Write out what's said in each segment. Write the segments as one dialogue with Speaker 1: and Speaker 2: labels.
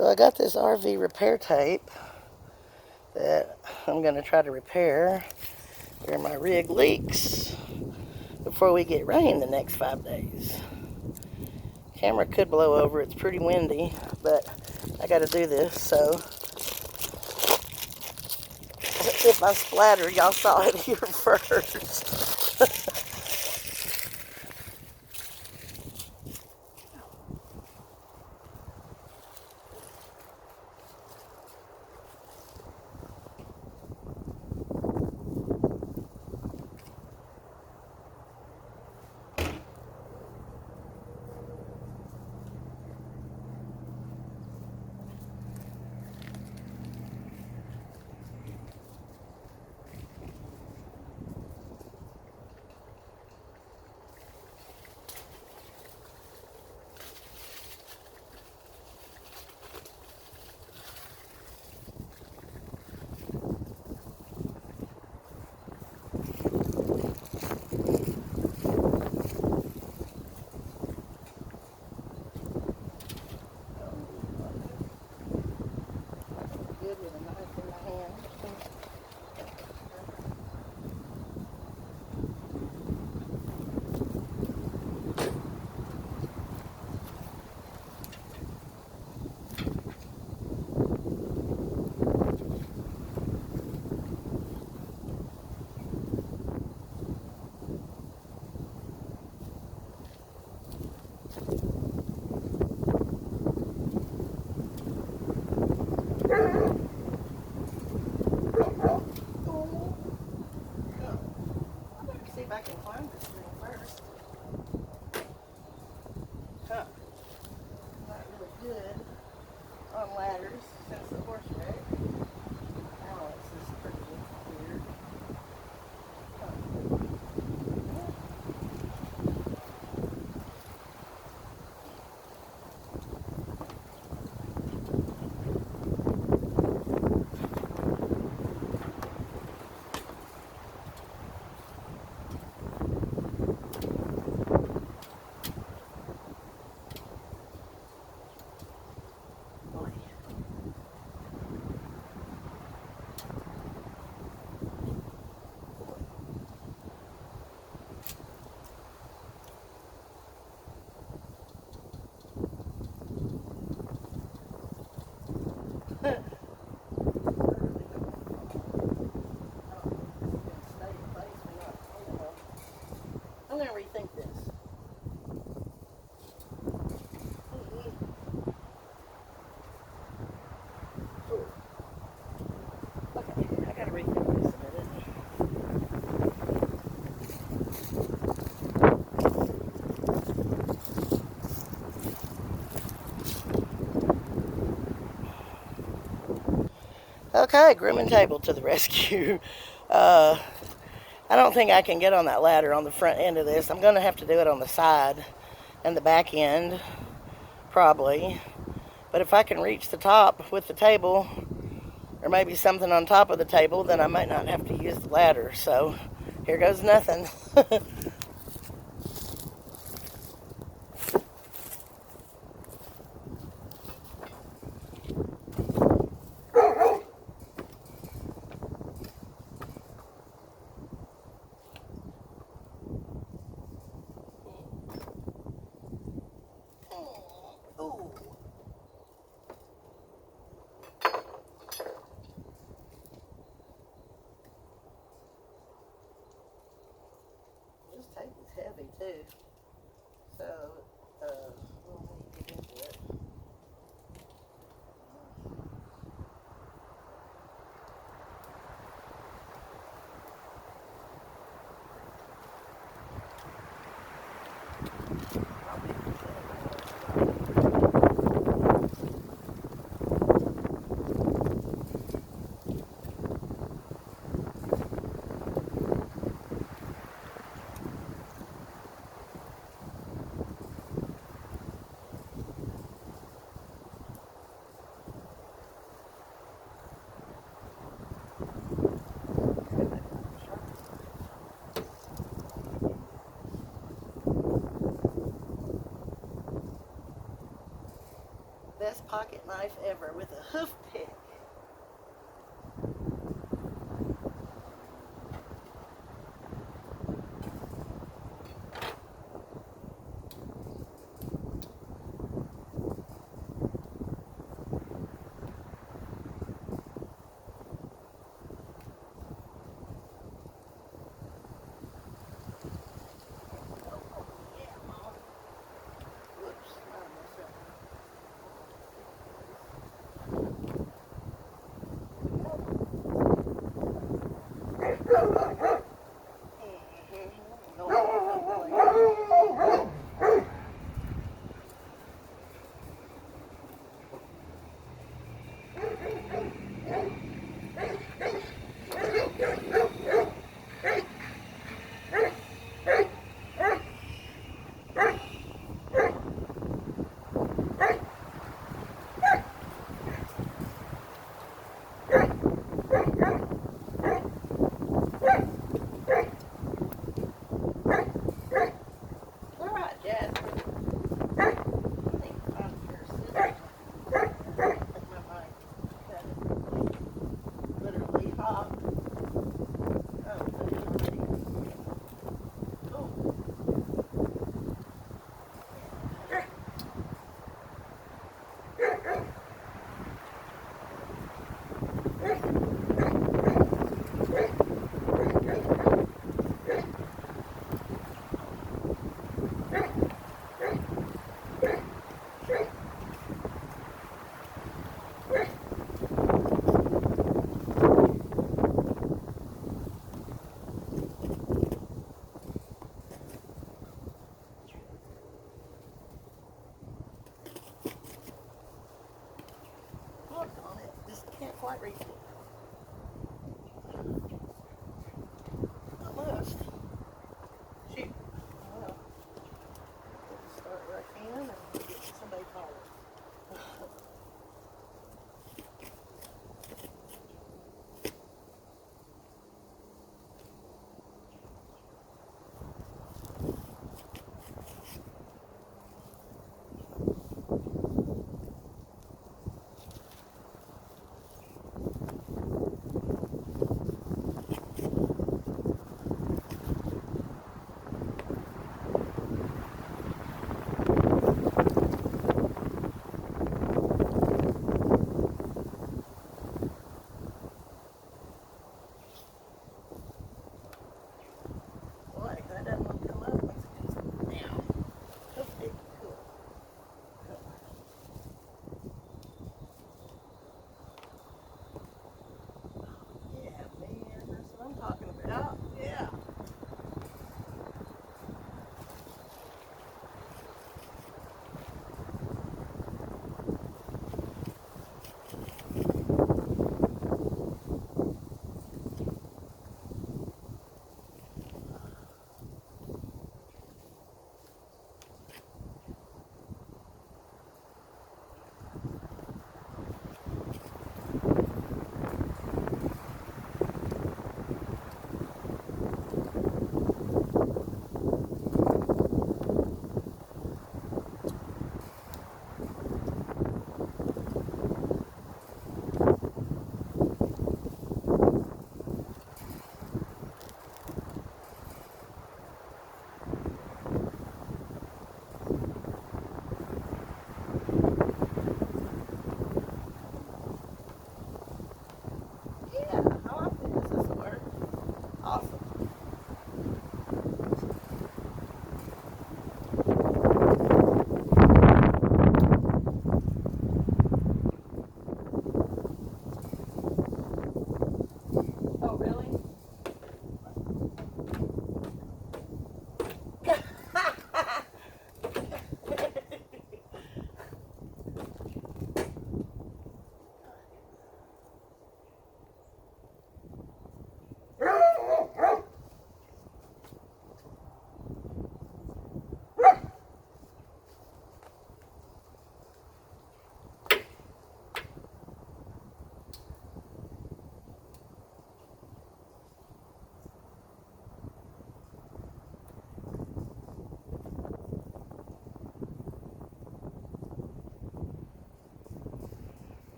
Speaker 1: So I got this RV repair tape that I'm going to try to repair where my rig leaks before we get rain the next 5 days. Camera could blow over. It's pretty windy, but I got to do this. So if I splatter, y'all saw it here first. See if I can climb this thing first. Huh. Not really good on ladders since the horse wreck. Balance is pretty weird. Huh. I'm going to rethink this. Okay, I got to rethink this a minute. Okay, grooming table to the rescue. I don't think I can get on that ladder on the front end of this. I'm going to have to do it on the side and the back end, probably. But if I can reach the top with the table, or maybe something on top of the table, then I might not have to use the ladder. So here goes nothing. This tape is heavy too, so we'll need to get into it. knife ever with a hoof pick.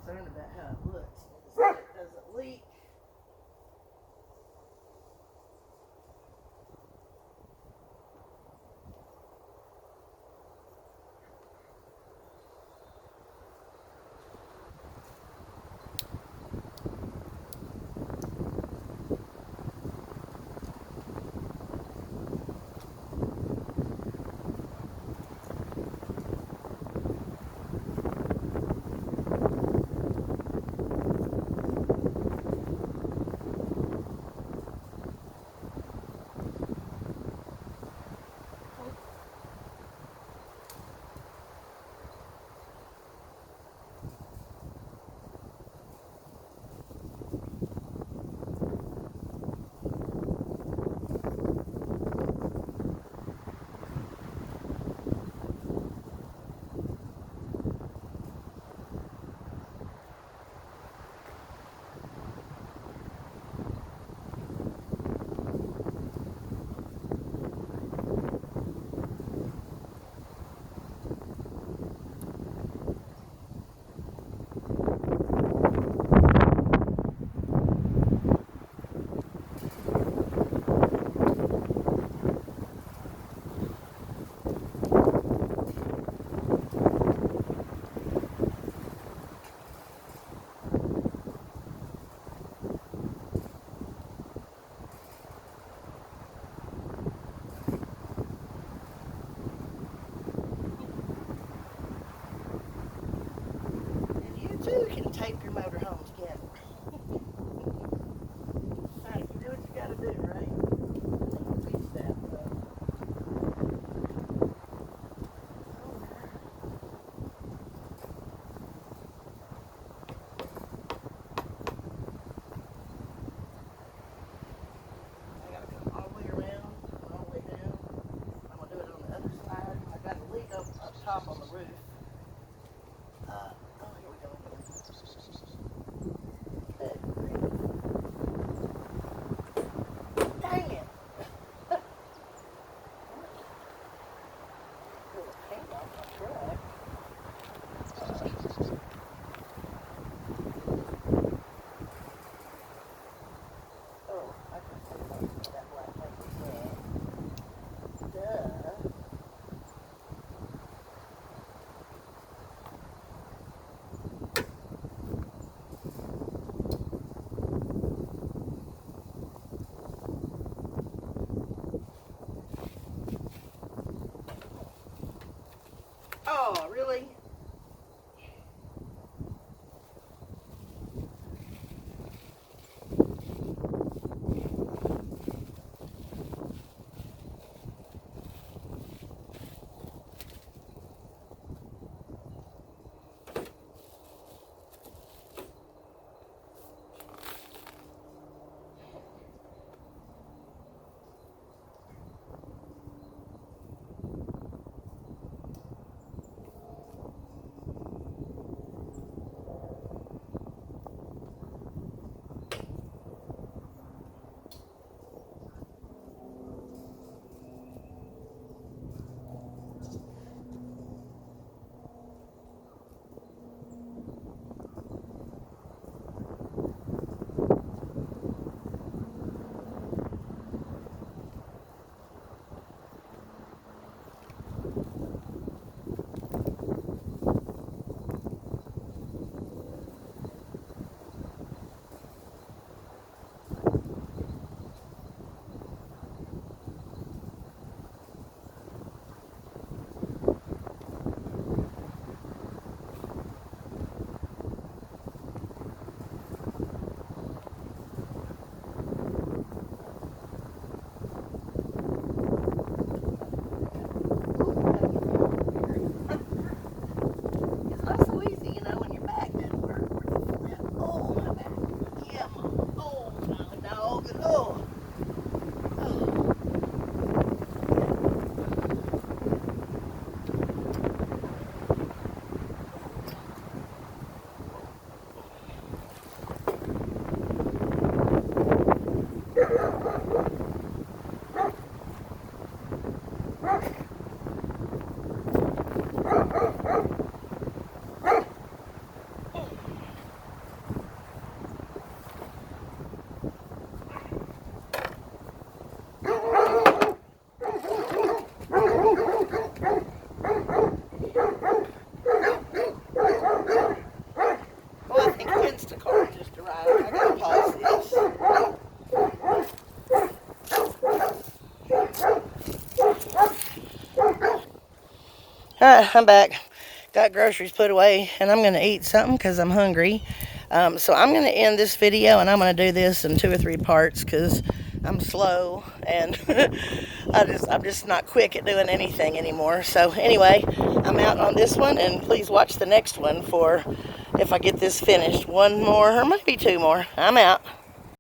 Speaker 1: Concerned about how it looks. Does it leak? You can tape your motorhome together. Alright, you do what you gotta do, right? Fix that, I gotta come all the way around, all the way down. I'm gonna do it on the other side. I got a leak up top on the roof. Oh, here we go. Dang it! Pull the paint off my truck. Oh, I can see that black paint again. Duh. Alright, I'm back. Got groceries put away, and I'm going to eat something because I'm hungry. So I'm going to end this video, and I'm going to do this in 2 or 3 parts because I'm slow, and I'm just not quick at doing anything anymore. So anyway, I'm out on this one, and please watch the next one for if I get this finished. 1 more, or maybe 2 more. I'm out.